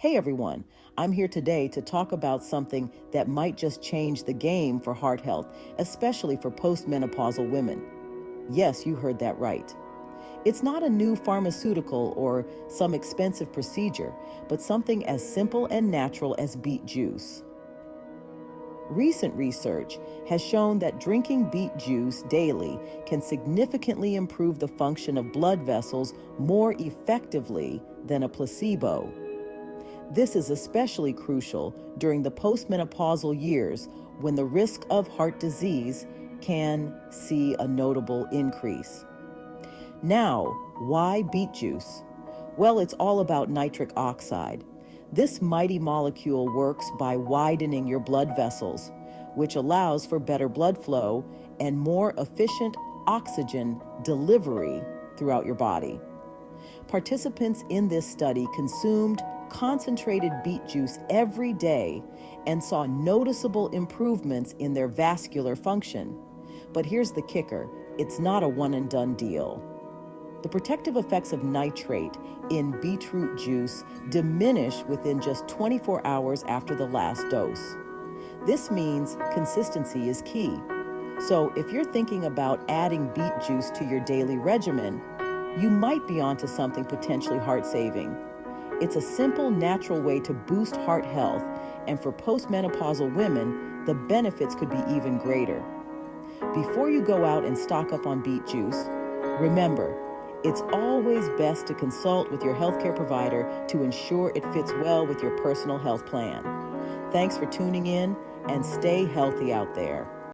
Hey everyone, I'm here today to talk about something that might just change the game for heart health, especially for post-menopausal women. Yes, you heard that right. It's not a new pharmaceutical or some expensive procedure, but something as simple and natural as beet juice. Recent research has shown that drinking beet juice daily can significantly improve the function of blood vessels more effectively than a placebo. This is especially crucial during the postmenopausal years when the risk of heart disease can see a notable increase. Now, why beet juice? Well, it's all about nitric oxide. This mighty molecule works by widening your blood vessels, which allows for better blood flow and more efficient oxygen delivery throughout your body. Participants in this study consumed concentrated beet juice every day and saw noticeable improvements in their vascular function. But here's the kicker, it's not a one-and-done deal. The protective effects of nitrate in beetroot juice diminish within just 24 hours after the last dose. This means consistency is key. So if you're thinking about adding beet juice to your daily regimen, you might be onto something potentially heart-saving. It's a simple, natural way to boost heart health, and for postmenopausal women, the benefits could be even greater. Before you go out and stock up on beet juice, remember, it's always best to consult with your healthcare provider to ensure it fits well with your personal health plan. Thanks for tuning in, and stay healthy out there.